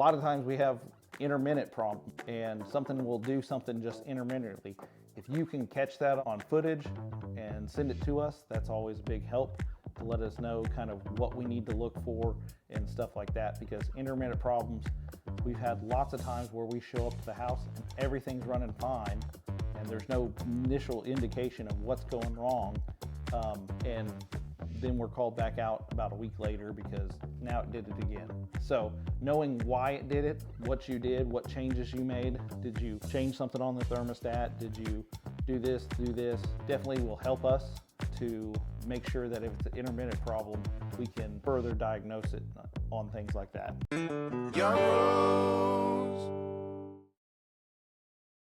A lot of times we have intermittent problems and something will do something just intermittently. If you can catch that on footage and send it to us, that's always a big help to let us know kind of what we need to look for and stuff like that, because intermittent problems, we've had lots of times where we show up to the house and everything's running fine and there's no initial indication of what's going wrong, and then we're called back out about a week later because now it did it again. So knowing why it did it, what you did, what changes you made, did you change something on the thermostat, did you do this, definitely will help us to make sure that if it's an intermittent problem, we can further diagnose it on things like that. Young Rose.